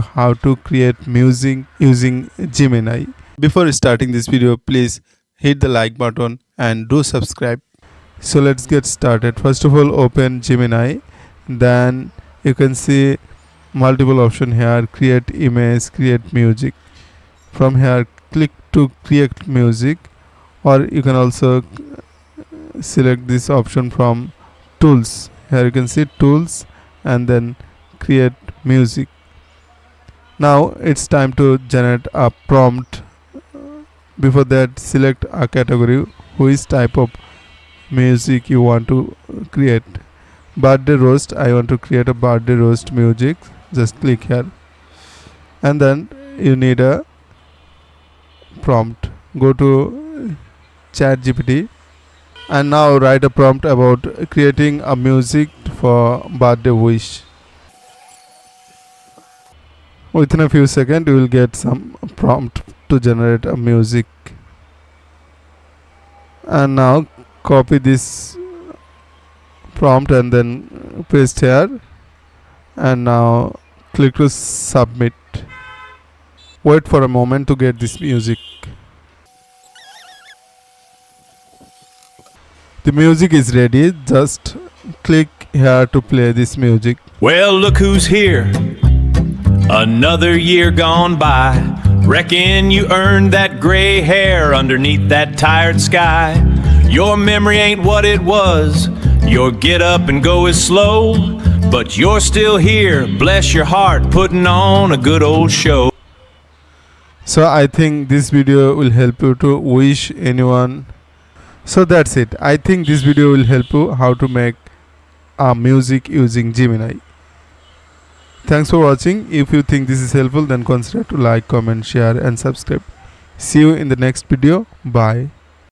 how to create music using Gemini. Before starting this video, please hit the like button and do subscribe. So let's get started. First of all, open Gemini. Then you can see multiple option here: create image, create music. From here, click to create music, or you can also select this option from tools. Here you can see tools and then create music. Now it's time to generate a prompt. Before that, select a category, which type of music you want to create. Birthday roast, I want to create a birthday roast music. Just click here, and then you need a prompt. Go to ChatGPT and now write a prompt about creating a music for birthday wish. Within a few seconds you will get some prompt to generate a music. And now copy this prompt and then paste here, and now click to submit. Wait for a moment to get this music. The music is ready. Just click here to play this music. Well, look who's here. Another year gone by. Reckon you earned that gray hair underneath that tired sky. Your memory ain't what it was. Your get up and go is slow. But you're still here, bless your heart, putting on a good old show. So I think this video will help you to wish anyone. So that's it. I think this video will help you how to make a music using Gemini. Thanks for watching. If you think this is helpful, then consider to like, comment, share and subscribe. See you in the next video. Bye.